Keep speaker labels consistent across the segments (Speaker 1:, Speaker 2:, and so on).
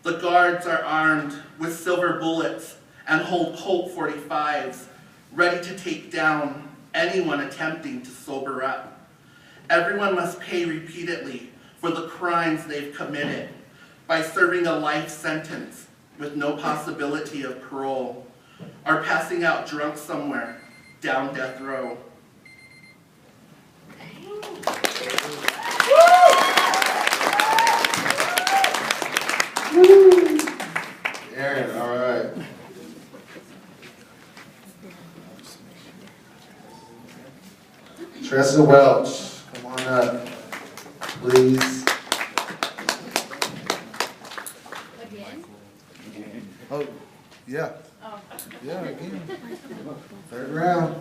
Speaker 1: The guards are armed with silver bullets and hold Colt 45s, ready to take down anyone attempting to sober up. Everyone must pay repeatedly for the crimes they've committed by serving a life sentence with no possibility of parole, or passing out drunk somewhere down death row.
Speaker 2: Aaron, all right. Tressa Welch, come on up, please.
Speaker 3: Again?
Speaker 2: Oh, yeah.
Speaker 3: Oh.
Speaker 2: Yeah, again. Third round.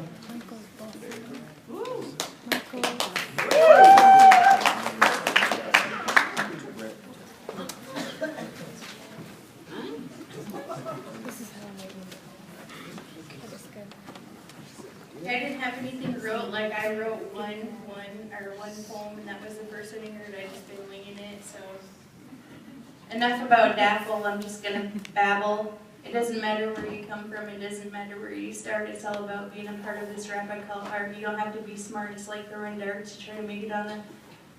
Speaker 3: I didn't have anything wrote, like I wrote one poem, and that was the first one you heard. I just been winging it, so. Enough about Daffle, I'm just gonna babble. It doesn't matter where you come from, it doesn't matter where you start, it's all about being a part of this rap I call art. You don't have to be smart, it's like throwing darts to try to make it on the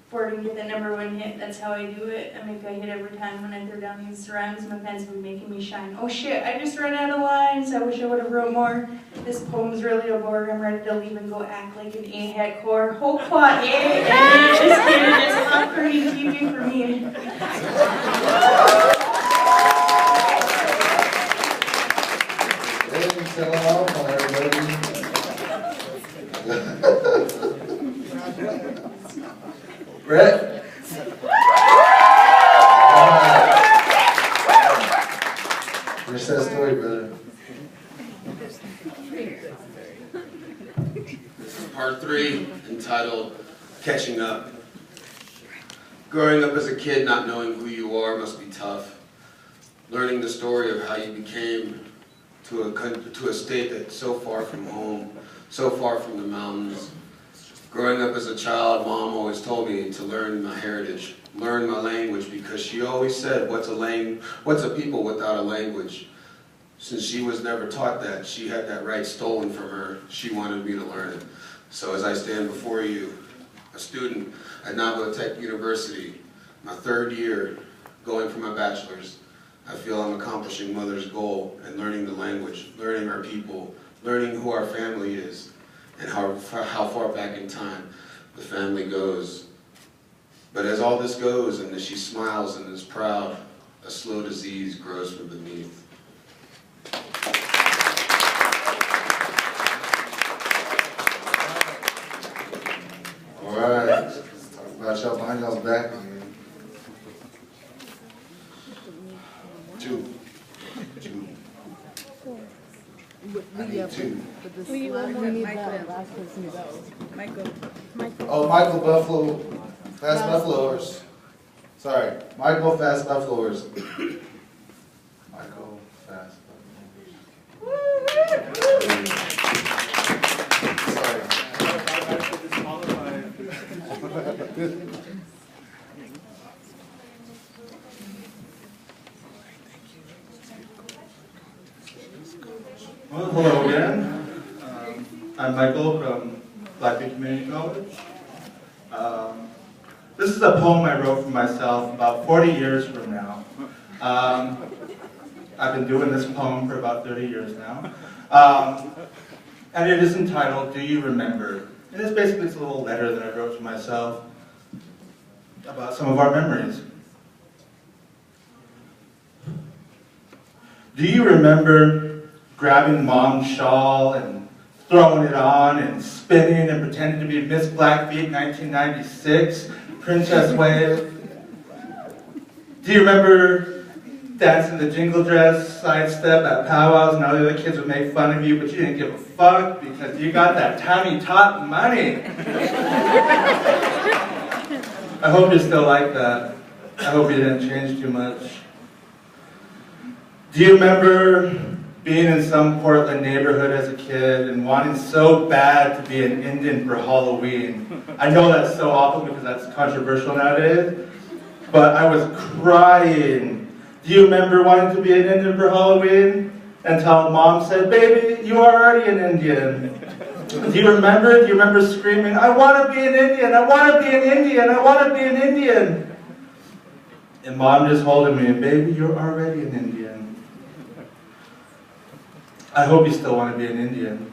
Speaker 3: board and get the #1 hit. That's how I do it. I make a hit every time when I throw down these rhymes. My pen's been making me shine. Oh shit, I just ran out of lines. I wish I would have wrote more. This poem's really a bore. I'm ready to leave and go act like an AIHEC core. Whole quad, yeah. Just kidding, it's not for you, TV for me.
Speaker 2: Brett? Finish that story, brother.
Speaker 4: This is part 3, entitled Catching Up. Growing up as a kid, not knowing who you are must be tough. Learning the story of how you became to a state that's so far from home, so far from the mountains. Growing up as a child, Mom always told me to learn my heritage, learn my language, because she always said, what's a people without a language? Since she was never taught that, she had that right stolen from her. She wanted me to learn it. So as I stand before you, a student at Navajo Tech University, my 3rd year, going for my bachelor's, I feel I'm accomplishing Mother's goal and learning the language, learning our people, learning who our family is, and how far back in time the family goes. But as all this goes, and as she smiles and is proud, a slow disease grows from beneath.
Speaker 2: All right. Let's talk about y'all behind y'all's back again. 2. I need 2.
Speaker 5: We need one more. We need the last person to go. Michael.
Speaker 2: Oh, Michael Buffalo, Fast Buffaloers. Sorry, Michael Fast Buffaloers. Michael Fast Buffaloers. Sorry.
Speaker 6: Well, hello again. I'm Michael from Blackfeet Community College. This is a poem I wrote for myself about 40 years from now. I've been doing this poem for about 30 years now. And it is entitled, Do You Remember? And it's basically a little letter that I wrote to myself about some of our memories. Do you remember grabbing Mom's shawl and throwing it on and spinning and pretending to be Miss Blackfeet 1996, Princess Wave? Do you remember dancing the jingle dress, sidestep at powwows, and all the other kids would make fun of you, but you didn't give a fuck because you got that tiny tot money? I hope you're still like that. I hope you didn't change too much. Do you remember being in some Portland neighborhood as a kid and wanting so bad to be an Indian for Halloween? I know that's so awful because that's controversial nowadays, but I was crying. Do you remember wanting to be an Indian for Halloween? Until mom said, baby, you are already an Indian. Do you remember? Do you remember screaming, I want to be an Indian, I want to be an Indian, I want to be an Indian? And mom just holding me, baby, you're already an Indian. I hope you still want to be an Indian.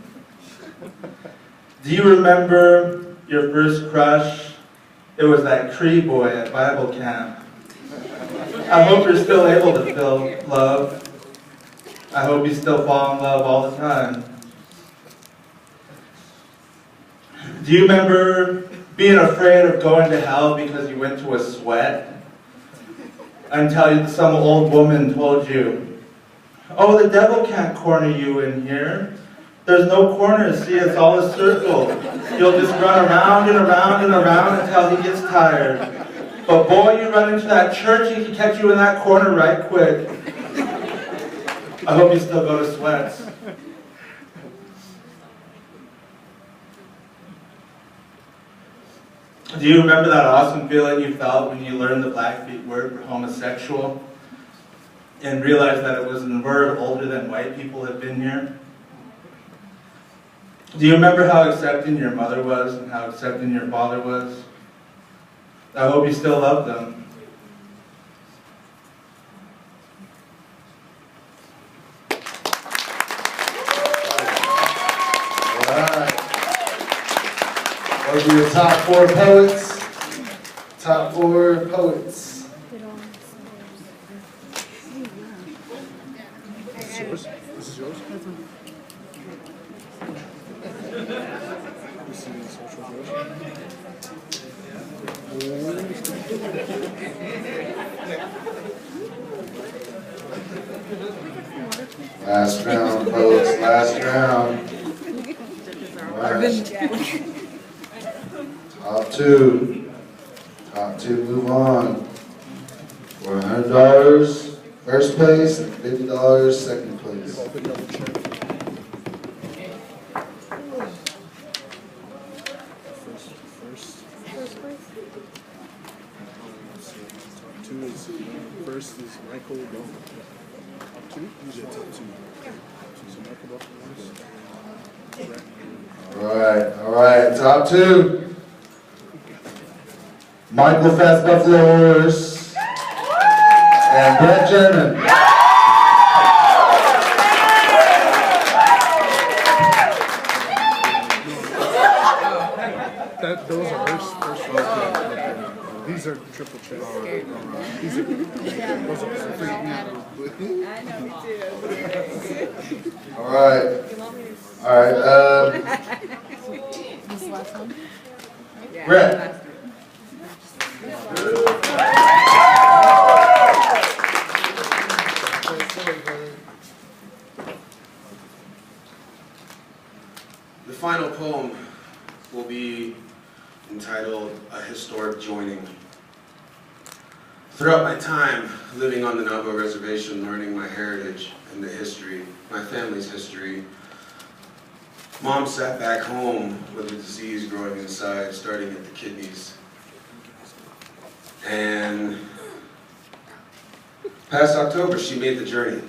Speaker 6: Do you remember your first crush? It was that Cree boy at Bible camp. I hope you're still able to feel love. I hope you still fall in love all the time. Do you remember being afraid of going to hell because you went to a sweat? Until some old woman told you, oh, the devil can't corner you in here. There's no corners, see, it's all a circle. You'll just run around and around and around until he gets tired. But boy, you run into that church, he can catch you in that corner right quick. I hope you still go to sweats. Do you remember that awesome feeling you felt when you learned the Blackfeet word for homosexual and realized that it was a word older than white people had been here? Do you remember how accepting your mother was and how accepting your father was? I hope you still love them.
Speaker 2: All right. Those are your top 4 poets. Top 4 poets.
Speaker 7: This is yours? This is yours? This is social yours?
Speaker 2: Last round, folks. Last round. All right. Top 2. Top 2 move on. For $100, first place, and $50, second place.
Speaker 7: Open double check. First place? Top 2 is, first is Michael Bowman. Top 2? Yeah, top 2. So Michael Bowman.
Speaker 2: All right, top 2. Michael Fast Buffalo Horse and Brett German.
Speaker 7: Those are first round. These are triple check. These are, those are free.
Speaker 5: I know, me too.
Speaker 2: All right. All right.
Speaker 5: This last one? Yeah.
Speaker 2: Brett.
Speaker 4: The final poem will be entitled A Historic Joining. Throughout my time living on the Navajo Reservation, learning my heritage and the history, my family's history, Mom sat back home with a disease growing inside, starting at the kidneys. And past October, she made the journey.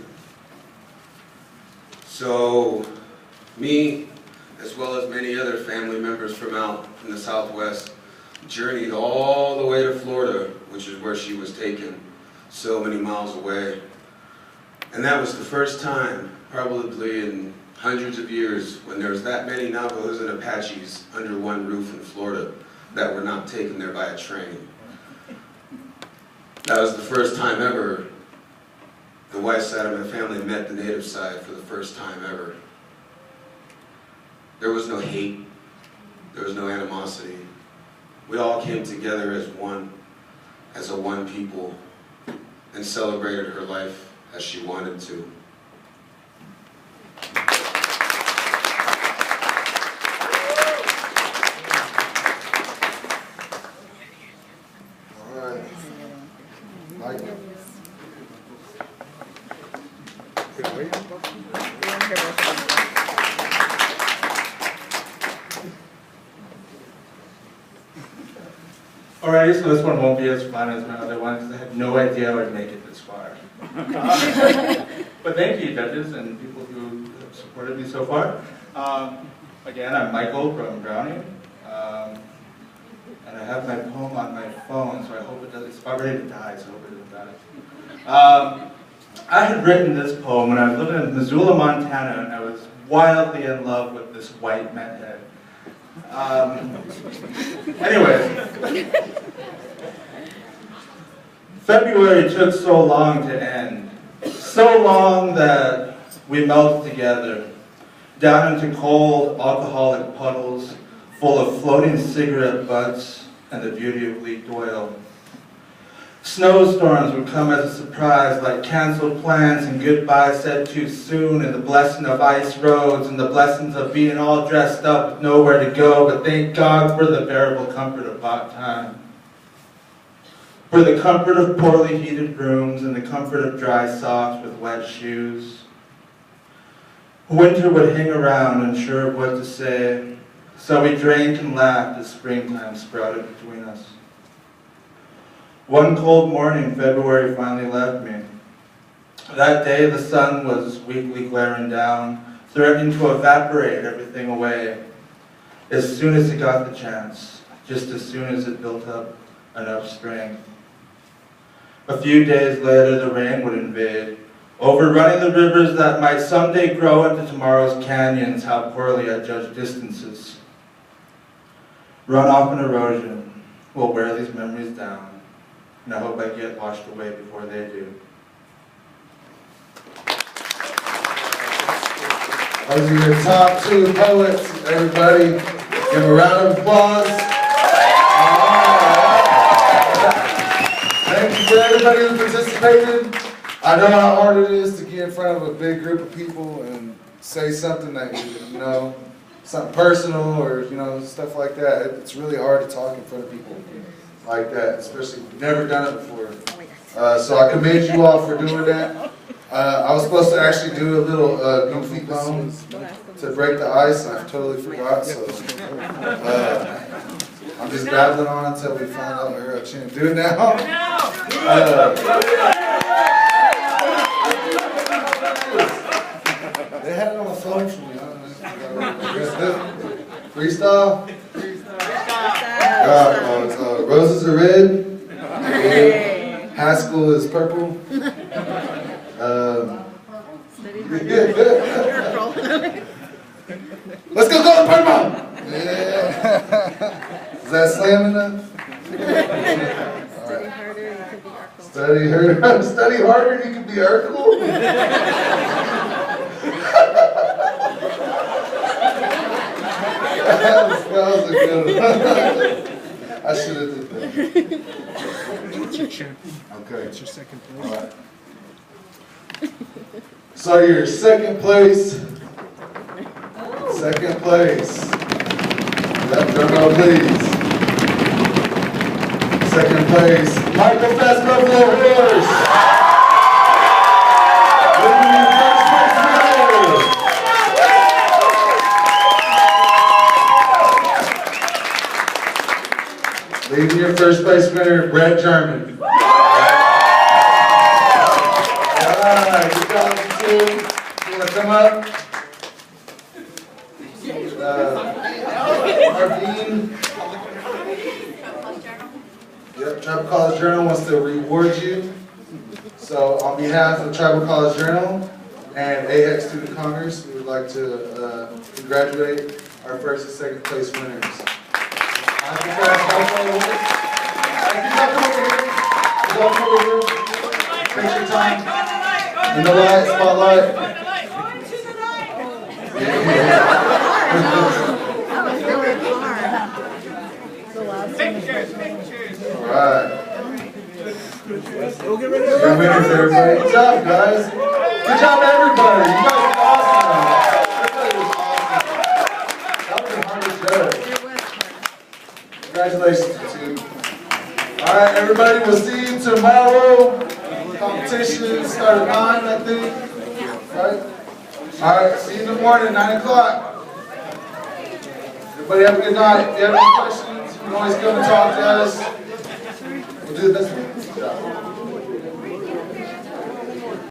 Speaker 4: So me, as well as many other family members from out in the Southwest, journeyed all the way to Florida, which is where she was taken, so many miles away. And that was the first time, probably in hundreds of years, when there was that many Navajos and Apaches under one roof in Florida that were not taken there by a train. That was the first time ever the white side of my family met the native side for the first time ever. There was no hate, there was no animosity. We all came together as one, as a one people, and celebrated her life as she wanted to.
Speaker 2: All right. Michael.
Speaker 6: Alrighty, so this one won't be as fun as my other one because I had no idea I would make it this far. But thank you, judges and people who have supported me so far. Again, I'm Michael from Browning. And I have my poem on my phone, so I hope it doesn't, it's about ready to die, so I hope it doesn't die. I had written this poem when I was living in Missoula, Montana, and I was wildly in love with this white methead. Anyway, February took so long to end, so long that we melted together, down into cold, alcoholic puddles, full of floating cigarette butts and the beauty of leaked oil. Snowstorms would come as a surprise, like canceled plans and goodbyes said too soon, and the blessing of ice roads and the blessings of being all dressed up with nowhere to go, but thank God for the bearable comfort of hot time. For the comfort of poorly heated rooms and the comfort of dry socks with wet shoes. Winter would hang around unsure of what to say, so we drank and laughed as springtime sprouted between us. One cold morning, February finally left me. That day, the sun was weakly glaring down, threatening to evaporate everything away as soon as it got the chance, just as soon as it built up enough strength. A few days later, the rain would invade, overrunning the rivers that might someday grow into tomorrow's canyons. How poorly I judge distances. Runoff and erosion will wear these memories down, and I hope I get washed away before they do.
Speaker 2: Those are your top 2 poets, everybody. Give them a round of applause. Thank you for everybody who participated. I know how hard it is to get in front of a big group of people and say something that, you know, something personal or, you know, stuff like that. It's really hard to talk in front of people like that, especially if you've never done it before. So I commend you all for doing that. I was supposed to actually do a little goofy poem to break the ice, and I totally forgot, so I'm just babbling on until we find out where I can't do it now. They had it on the phone for me. Freestyle? Roses are red. Haskell is purple. Let's go, purple! Yeah. Is that slam enough? Study harder, study harder, you can be Urkel. That was a good one. I should have did that. Okay.
Speaker 7: It's your second place.
Speaker 2: All right. So your second place. Second place. Left drum roll, please. Second place, Michael Fast Buffalo Horse. Leading your first place winner, Brett German. All right, good job, you two. You want to come up? Marvin. Yep, Tribal College Journal wants to reward you. So on behalf of Tribal College Journal and AIHEC Student Congress, we would like to congratulate our first and second place winners. Picture time. In the light, spotlight. Alright. Your winners, everybody. Good job, guys. Good job, everybody. You guys are awesome. Everybody was awesome. That was the hardest show. Congratulations to you. Alright, everybody, we'll see you tomorrow. Competition start at 9, I think. Right? Alright, see you in the morning, 9 o'clock. Everybody have a good night. If you have any questions, you can always come and talk to us. We'll do this one. Good job.